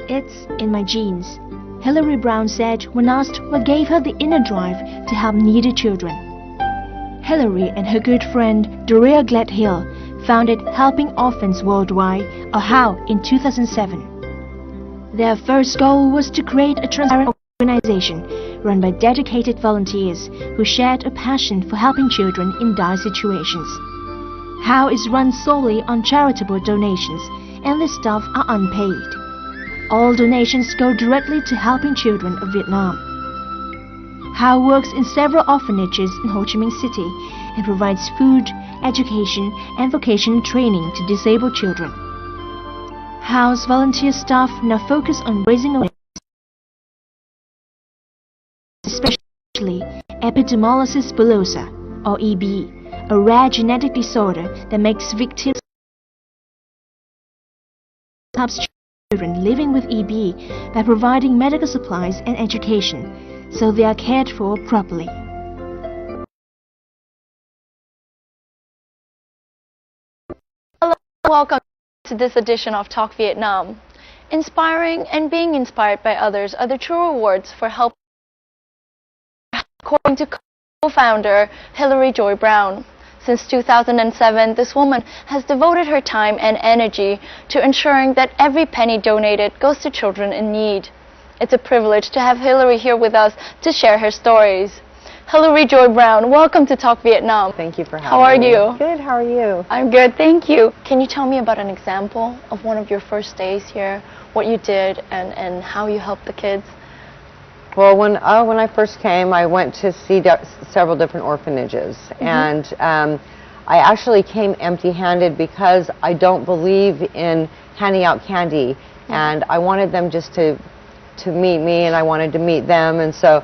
It's in my genes, Hillary Brown said when asked what gave her the inner drive to help needy children. Hillary and her good friend Doria Gledhill founded Helping Orphans Worldwide, or HOW, in 2007. Their first goal was to create a transparent organization run by dedicated volunteers who shared a passion for helping children in dire situations. HOW is run solely on charitable donations, and the staff are unpaid. All donations go directly to helping children of Vietnam. HOW works in several orphanages in Ho Chi Minh City and provides food, education, and vocational training to disabled children. HOW's volunteer staff now focus on raising awareness, especially epidermolysis bullosa, or EB, a rare genetic disorder that makes victims children living with EB by providing medical supplies and education, so they are cared for properly. Hello, welcome to this edition of Talk Vietnam. Inspiring and being inspired by others are the true rewards for help, according to co-founder Hillary Joy Brown. Since 2007, this woman has devoted her time and energy to ensuring that every penny donated goes to children in need. It's a privilege to have Hillary here with us to share her stories. Hillary Joy Brown, welcome to Talk Vietnam. Thank you for having me. How are you? Good, how are you? I'm good, thank you. Can you tell me about an example of one of your first days here, what you did and how you helped the kids? Well, when I first came, I went to see several different orphanages, and I actually came empty-handed because I don't believe in handing out candy, and I wanted them just to meet me, and I wanted to meet them, and so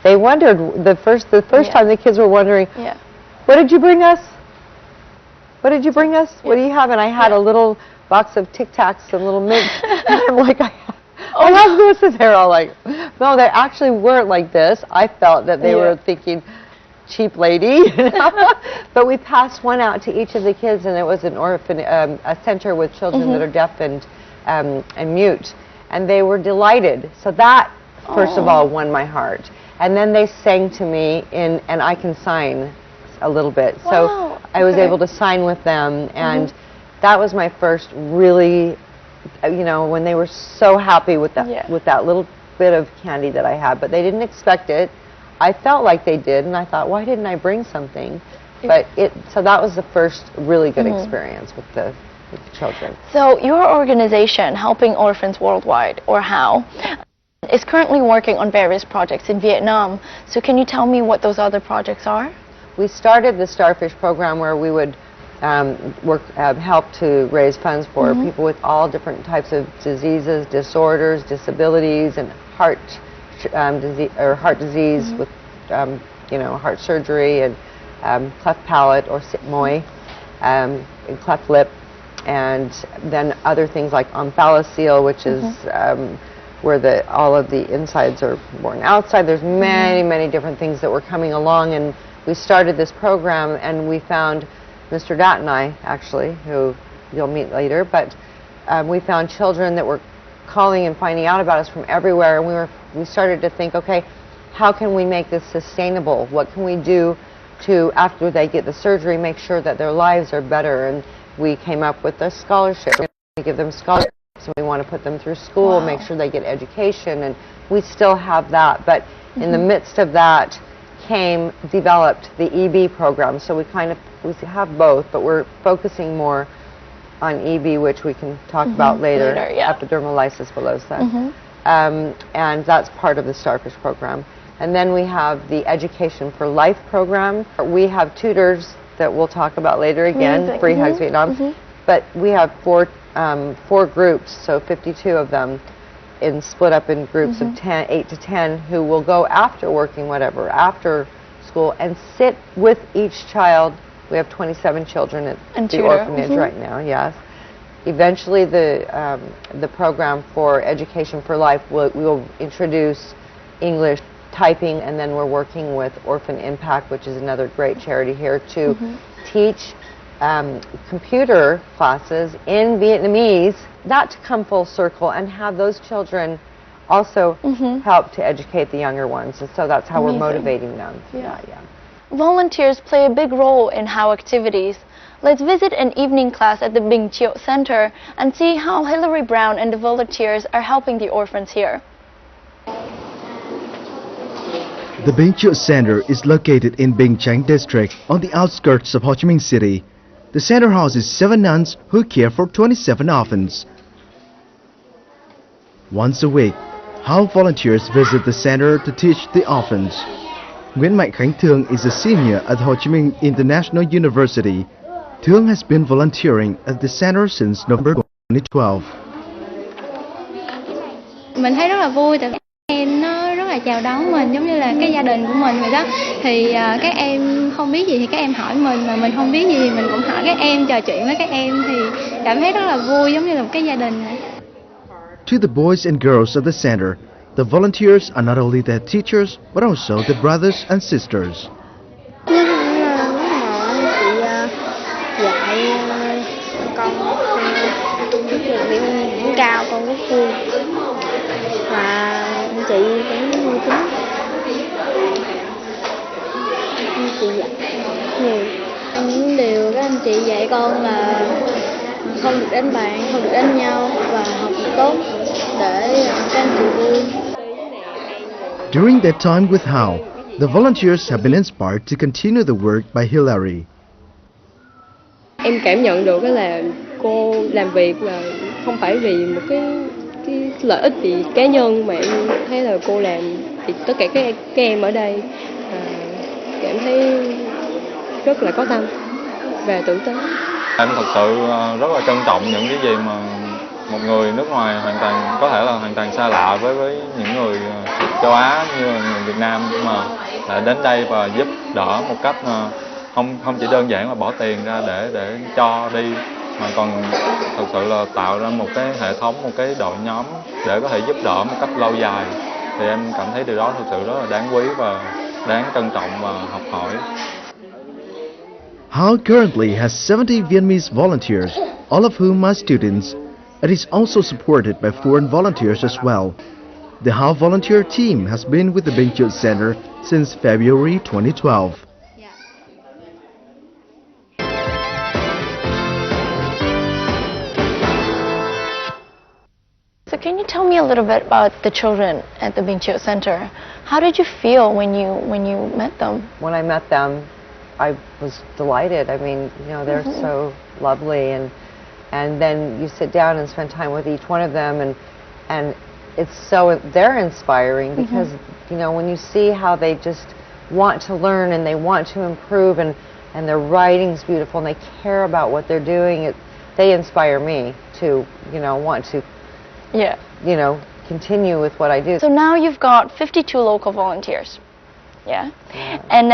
they wondered the first time the kids were wondering, what did you bring us? What did you bring us? What do you have? And I had a little box of Tic Tacs and little mints, and I'm like, I love this, and they're all like, no, they actually weren't like this. I felt that they were thinking, cheap lady, but we passed one out to each of the kids, and it was an orphan, a center with children that are deaf and mute, and they were delighted. So that, first of all, won my heart. And then they sang to me, and I can sign a little bit. So I was able to sign with them, and that was my first really, you know, when they were so happy with that little bit of candy that I had, but they didn't expect it. I felt like they did, and I thought, why didn't I bring something? But so that was the first really good experience with the children. So your organization, Helping Orphans Worldwide, or HOW, is currently working on various projects in Vietnam. So can you tell me what those other projects are? We started the Starfish program where we would help to raise funds for people with all different types of diseases, disorders, disabilities, and heart disease with you know, heart surgery, and cleft palate or moi, and cleft lip, and then other things like omphalocele, which is where all of the insides are born outside. There's many different things that were coming along, and we started this program, and we found Mr. Dat and I, actually, who you'll meet later, but we found children that were calling and finding out about us from everywhere, and we started to think, okay, how can we make this sustainable? What can we do to, after they get the surgery, make sure that their lives are better? And we came up with a scholarship. We're going to give them scholarships, and we want to put them through school, make sure they get education, and we still have that. But in the midst of that developed the EB program. So we have both, but we're focusing more on EB, which we can talk about later, epidermolysis bullosa. And that's part of the Starfish program. And then we have the Education for Life program. We have tutors that we'll talk about later again, Free Hugs Vietnam. But we have four groups, so 52 of them, split up in groups of 8 to 10, who will go after working, after school, and sit with each child. We have 27 children at the orphanage right now, yes. Eventually the program for Education for Life, we will introduce English, typing, and then we're working with Orphan Impact, which is another great charity here, to teach computer classes in Vietnamese, that to come full circle and have those children also help to educate the younger ones. And so that's how we're motivating them. Yeah. Volunteers play a big role in how activities. Let's visit an evening class at the Bình Triệu Center and see how Hillary Brown and the volunteers are helping the orphans here. The Bình Triệu Center is located in Binh Chánh district on the outskirts of Ho Chi Minh City. The center houses 7 nuns who care for 27 orphans. Once a week, how volunteers visit the center to teach the orphans. Nguyễn Mạnh Khánh Thương is a senior at Ho Chi Minh International University. Thương has been volunteering at the center since November 2012. Mình thấy rất là vui tại các em nó rất là chào đón mình giống như là cái gia đình của mình vậy đó. Thì các em không biết gì thì các em hỏi mình, mà mình không biết gì thì mình cũng hỏi các em, trò chuyện với các em thì cảm thấy rất là vui giống như là một cái gia đình. To the boys and girls of the center, the volunteers are not only their teachers but also their brothers and sisters. Điểm cao con rất vui và anh chị cũng vui tính, anh chị dạy nhiều. Những điều các anh chị dạy con là không được đánh bạn, không được đánh nhau và học thật tốt để các anh chị vui. During their time with Hao, the volunteers have been inspired to continue the work by Hillary. Em cảm nhận được là cô làm việc là không phải vì một cái lợi ích gì cá nhân, mà em thấy là cô làm vì tất cả các em ở đây cảm thấy rất là có tâm và tử tế. Em thật sự rất là trân trọng những cái gì mà một người nước ngoài có thể là hoàn toàn xa lạ với những người châu Á như là người Việt Nam, mà lại đến đây và giúp đỡ một cách không chỉ đơn giản là bỏ tiền ra để cho đi, mà còn thực sự là tạo ra một cái hệ thống, một cái đội nhóm để có thể giúp đỡ một cách lâu dài. Thì em cảm thấy điều đó thực sự rất là đáng quý và đáng trân trọng và học hỏi. Hao currently has 70 Vietnamese volunteers, all of whom are students. It is also supported by foreign volunteers as well. The Hao volunteer team has been with the Bình Triệu Center since February 2012. So can you tell me a little bit about the children at the Bình Triệu Center? How did you feel when you met them? When I met them, I was delighted. I mean, you know, they're so lovely, and then you sit down and spend time with each one of them, and they're inspiring because you know, when you see how they just want to learn and they want to improve, and their writing's beautiful and they care about what they're doing, they inspire me to, you know, want to, you know, continue with what I do. So now you've got 52 local volunteers, and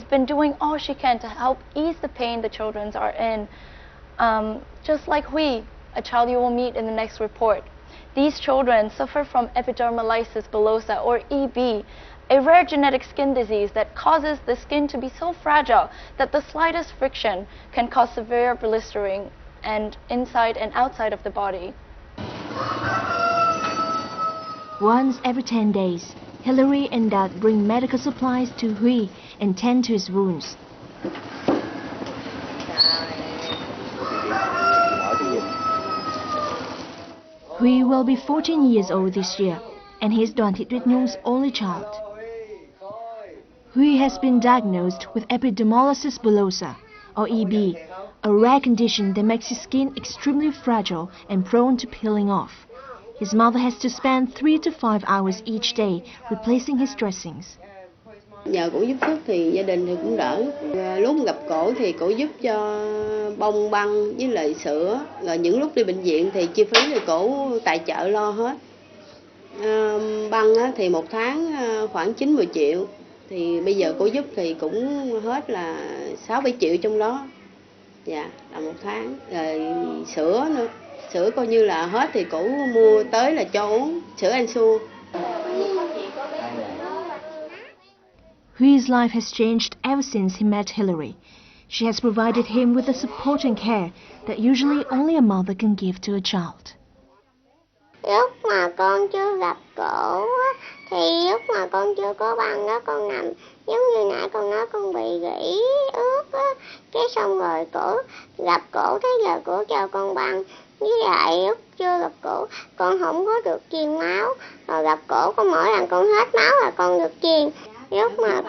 been doing all she can to help ease the pain the children are in. Just like Hui, a child you will meet in the next report. These children suffer from epidermolysis bullosa, or EB, a rare genetic skin disease that causes the skin to be so fragile that the slightest friction can cause severe blistering and inside and outside of the body. Once every 10 days, Hilary and Dad bring medical supplies to Hui and tend to his wounds. Hui will be 14 years old this year, and he is Đoàn Thị Tuyết Nhung's only child. Hui has been diagnosed with epidermolysis bullosa, or EB, a rare condition that makes his skin extremely fragile and prone to peeling off. His mother has to spend 3 to 5 hours each day replacing his dressings. Nhờ cổ giúp sức thì gia đình thì cũng đỡ. Lúc gặp cổ thì cổ giúp cho bông băng với lại sữa. Rồi những lúc đi bệnh viện thì chi phí thì cổ tài trợ lo hết. Băng thì một tháng khoảng 9-10 triệu. Thì bây giờ cổ giúp thì cũng hết là 6-7 triệu trong đó. Dạ, là một tháng. Rồi sữa nữa. Sữa coi như là hết thì cổ mua tới là cho uống sữa Anh Xua. Hui's life has changed ever since he met Hilary. She has provided him with the support and care that usually only a mother can give to a child. Lúc mà con chưa gặp cổ thì lúc mà con chưa có băng đó, con nằm giống như nãy con nói con bị gỉ ướt á, cái xong rồi cổ gặp cổ thế giờ cổ cho con băng. Với lại lúc chưa gặp cổ con không có được chiên máu, rồi gặp cổ có mỗi lần con hết máu là con được chiên. Lúc mà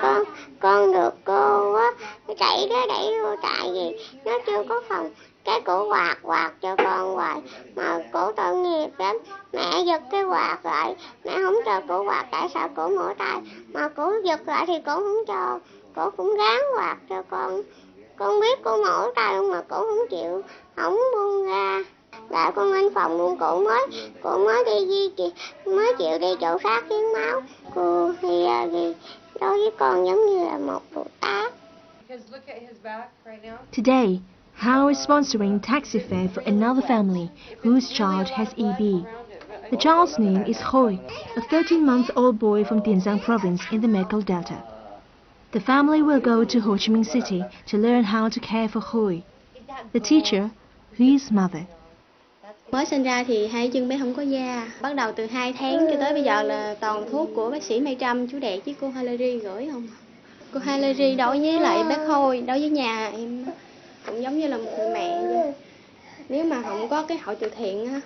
con được cô á đẩy vô, tại vì nó chưa có phòng, cái cổ quạt cho con hoài mà cổ tội nghiệp lắm. Mẹ giật cái quạt lại, mẹ không cho cổ quạt, tại sao cổ mỏi tay mà cổ giật lại thì cổ không cho, cổ cũng gán quạt cho con. Con biết cổ mỏi tay luôn mà cổ không chịu, không buông ra. Lại con lên phòng luôn, cổ mới mới chịu đi chỗ khác hiến máu. Cô thì đối với con giống như là một phụ tá. Today, Hao is sponsoring taxi fare for another family whose child has EB. The child's name is Hoi, a 13-month-old boy from Tiền Giang province in the Mekong Delta. The family will go to Ho Chi Minh City to learn how to care for Hoi. The teacher, Hui's mother. Mới sinh ra thì hai chân bé không có da. Bắt đầu từ 2 tháng cho tới bây giờ là toàn thuốc của bác sĩ Mai Trâm, chú Đẹp với cô Hilary gửi không. Cô Hilary đối với lại bác Khôi, đối với nhà em cũng giống như là một người mẹ vậy. Nếu mà không có cái hội từ thiện á,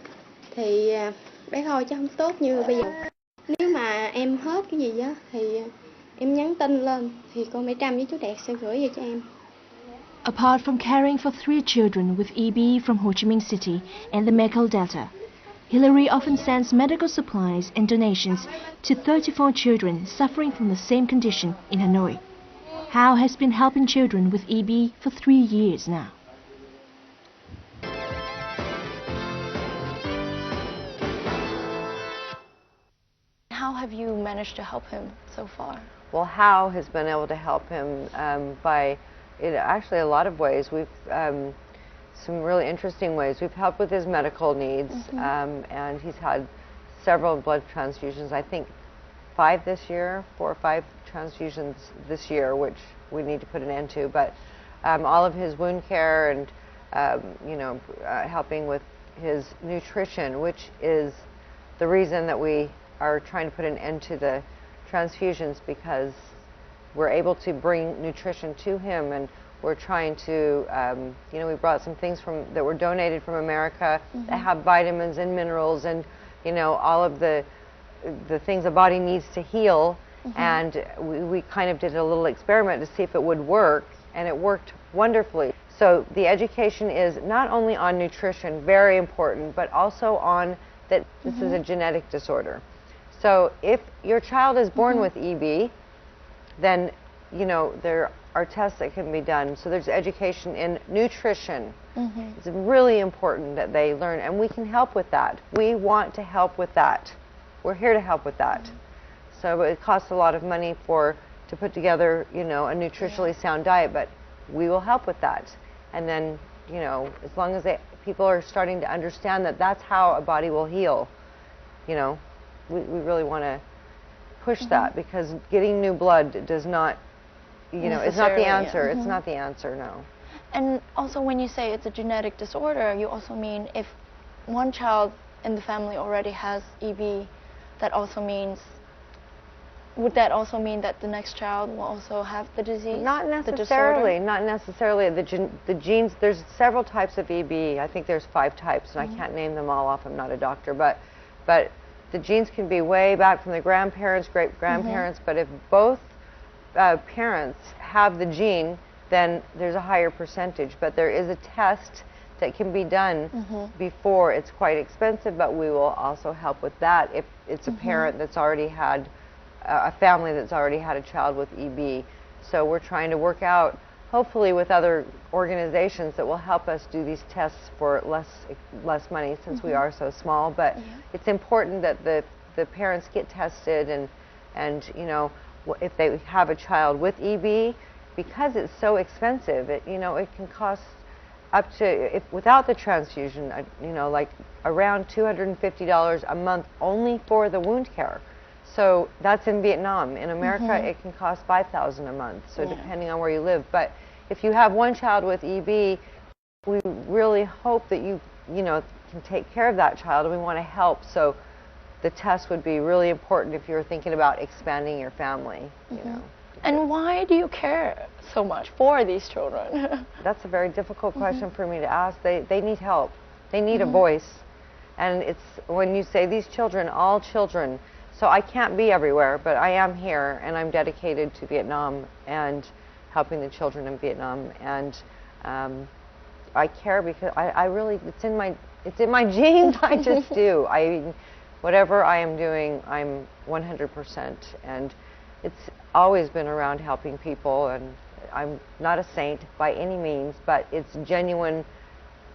thì bé Khôi chứ không tốt như bây giờ. Nếu mà em hết cái gì á thì em nhắn tin lên thì cô Mai Trâm với chú Đẹp sẽ gửi về cho em. Apart from caring for 3 children with EB from Ho Chi Minh City and the Mekong Delta, Hilary often sends medical supplies and donations to 34 children suffering from the same condition in Hanoi. Hao has been helping children with EB for 3 years now. How have you managed to help him so far? Well, Hao has been able to help him by actually a lot of ways. We've some really interesting ways. We've helped with his medical needs, and he's had several blood transfusions. I think 5 this year, 4 or 5 transfusions this year, which we need to put an end to. But all of his wound care and helping with his nutrition, which is the reason that we are trying to put an end to the transfusions, because we're able to bring nutrition to him, and we're trying to, we brought some things that were donated from America that have vitamins and minerals and, all of the things the body needs to heal. And we kind of did a little experiment to see if it would work, and it worked wonderfully. So the education is not only on nutrition, very important, but also on that this is a genetic disorder. So if your child is born with EB, then, there are tests that can be done. So there's education in nutrition. It's really important that they learn, and we can help with that. We want to help with that. We're here to help with that. So it costs a lot of money to put together, you know, a nutritionally sound diet, but we will help with that. And then, you know, as long as people are starting to understand that that's how a body will heal, you know, we really want to push that, because getting new blood does not, you know, it's not the answer. It's not the answer, no. And also, when you say it's a genetic disorder, you also mean if one child in the family already has EB, that also means, would that also mean that the next child will also have the disease? Not necessarily. Not necessarily. The genes, there's several types of EB. I think there's 5 types, and I can't name them all off. I'm not a doctor, but the genes can be way back from the grandparents, great-grandparents, but if both parents have the gene, then there's a higher percentage. But there is a test that can be done before. It's quite expensive, but we will also help with that if it's a parent that's already had, a family that's already had a child with EB. So we're trying to work out, hopefully with other organizations that will help us do these tests for less money, since we are so small. But it's important that the parents get tested, and you know, if they have a child with EB, because it's so expensive, you know, it can cost up to, without the transfusion, you know, like around $250 a month only for the wound care. So that's in Vietnam. In America, it can cost $5,000 a month, so depending on where you live. But if you have one child with EB, we really hope that you know, can take care of that child, and we want to help. So the test would be really important if you're thinking about expanding your family, you know. And why do you care so much for these children? That's a very difficult question for me to ask. They need help. They need a voice. And it's, when you say these children, all children, so I can't be everywhere, but I am here, and I'm dedicated to Vietnam and helping the children in Vietnam. And I care because I really, it's in my genes. I just do. Whatever I am doing, I'm 100%. And it's always been around helping people, and I'm not a saint by any means, but it's genuine,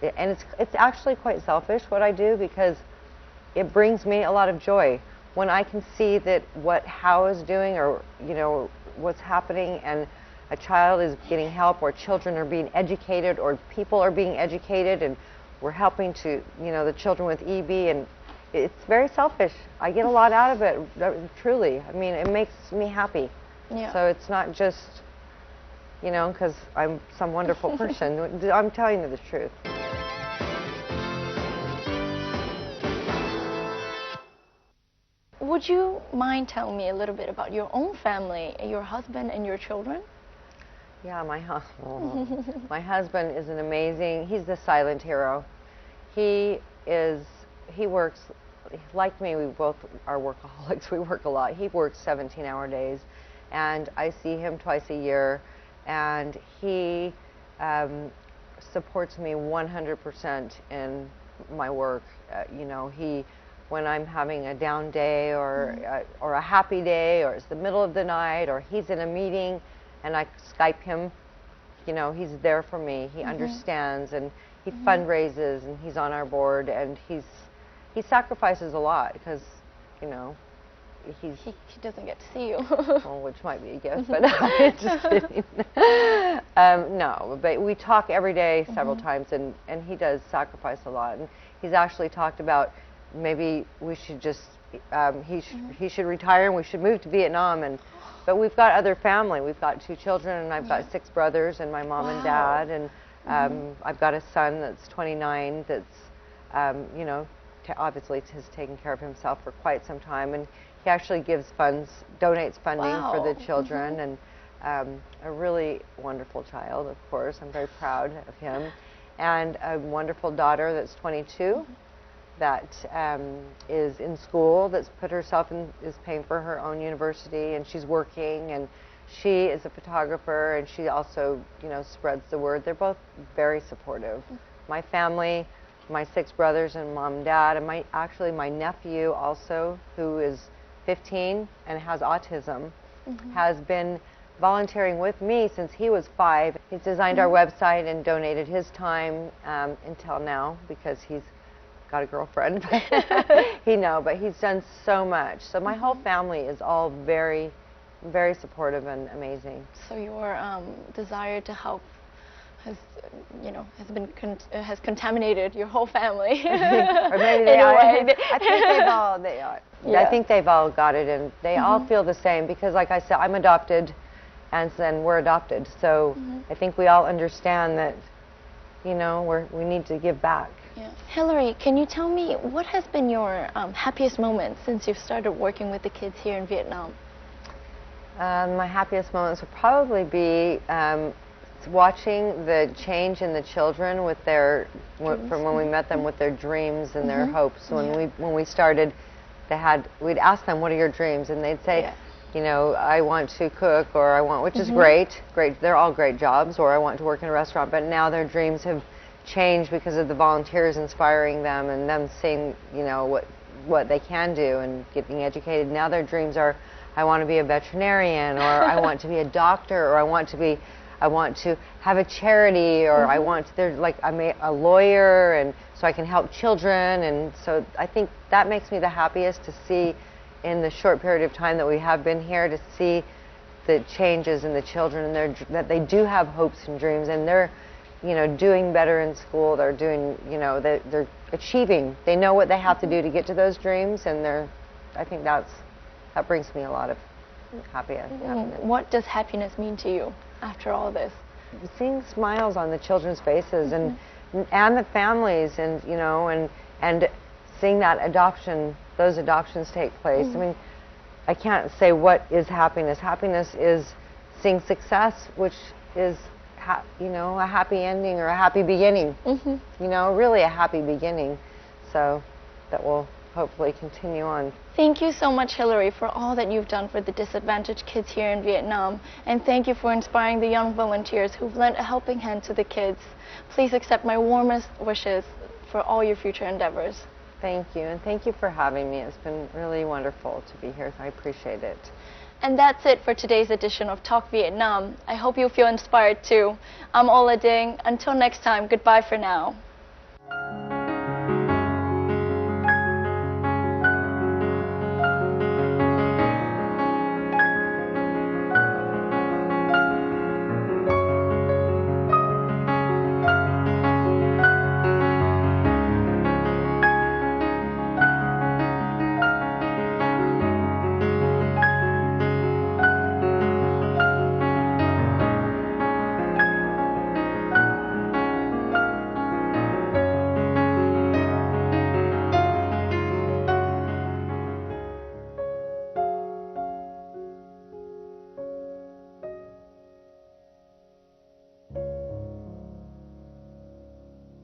and it's actually quite selfish what I do, because it brings me a lot of joy when I can see that what How is doing, or you know, what's happening, and a child is getting help, or children are being educated, or people are being educated, and we're helping to, you know, the children with EB, and it's very selfish. I get a lot out of it, truly. I mean, it makes me happy. Yeah. So it's not just, you know, because I'm some wonderful person. I'm telling you the truth. Would you mind telling me a little bit about your own family, your husband and your children? Yeah, my husband is an amazing, he's the silent hero. He works, like me, we both are workaholics. We work a lot. He works 17-hour days, and I see him twice a year, and he supports me 100% in my work. You know, when I'm having a down day, or a happy day, or it's the middle of the night, or he's in a meeting and I Skype him, you know, he's there for me. He understands, and he fundraises, and he's on our board, and he sacrifices a lot, because, you know, he doesn't get to see you. Well, which might be a gift, but just kidding. No, but we talk every day several times, and he does sacrifice a lot. And he's actually talked about maybe we should just, he should retire, and we should move to Vietnam. But we've got other family. We've got 2 children, and I've got 6 brothers, and my mom and dad, and I've got a son that's 29 that's, you know, obviously has taken care of himself for quite some time, and he actually gives donates funding for the children, and a really wonderful child, of course. I'm very proud of him, and a wonderful daughter that's 22 that is in school, that's put herself in, is paying for her own university, and she's working, and she is a photographer, and she also, you know, spreads the word. They're both very supportive. My family, my 6 brothers and mom and dad, and my nephew also, who is 15 and has autism, has been volunteering with me since he was 5. He's designed our website and donated his time until now, because he's got a girlfriend. But he's done so much. So my whole family is all very very supportive and amazing. So your desire to help has, has contaminated your whole family. Or maybe they in a are. way. I think they've all. They are. Yeah. I think they've all got it, and they all feel the same because, like I said, I'm adopted, and then we're adopted. So I think we all understand that, we need to give back. Yeah. Hillary, can you tell me what has been your happiest moment since you've started working with the kids here in Vietnam? My happiest moments would probably be watching the change in the children with from when we met them with their dreams and their hopes. When we started, we'd ask them, "What are your dreams?" And they'd say, "I want to cook," or "I want," which is great. They're all great jobs. Or "I want to work in a restaurant." But now their dreams have changed because of the volunteers inspiring them and them seeing, what they can do and getting educated. Now their dreams are, "I want to be a veterinarian," or "I want to be a doctor," or I want to have a charity," or they're like, "I'm a lawyer," and so I can help children. And so I think that makes me the happiest to see in the short period of time that we have been here, to see the changes in the children and that they do have hopes and dreams, and they're doing better in school. They're doing, they're achieving. They know what they have to do to get to those dreams, and I think that brings me a lot of happiness. What does happiness mean to you after all this? Seeing smiles on the children's faces and the families, and and seeing that those adoptions take place. I mean, I can't say what is happiness. Happiness is seeing success, which is a happy ending or a happy beginning. Really a happy beginning. So that will hopefully continue on. Thank you so much, Hillary, for all that you've done for the disadvantaged kids here in Vietnam. And thank you for inspiring the young volunteers who've lent a helping hand to the kids. Please accept my warmest wishes for all your future endeavors. Thank you, and thank you for having me. It's been really wonderful to be here. I appreciate it. And that's it for today's edition of Talk Vietnam. I hope you feel inspired too. I'm Ola Ding. Until next time, goodbye for now.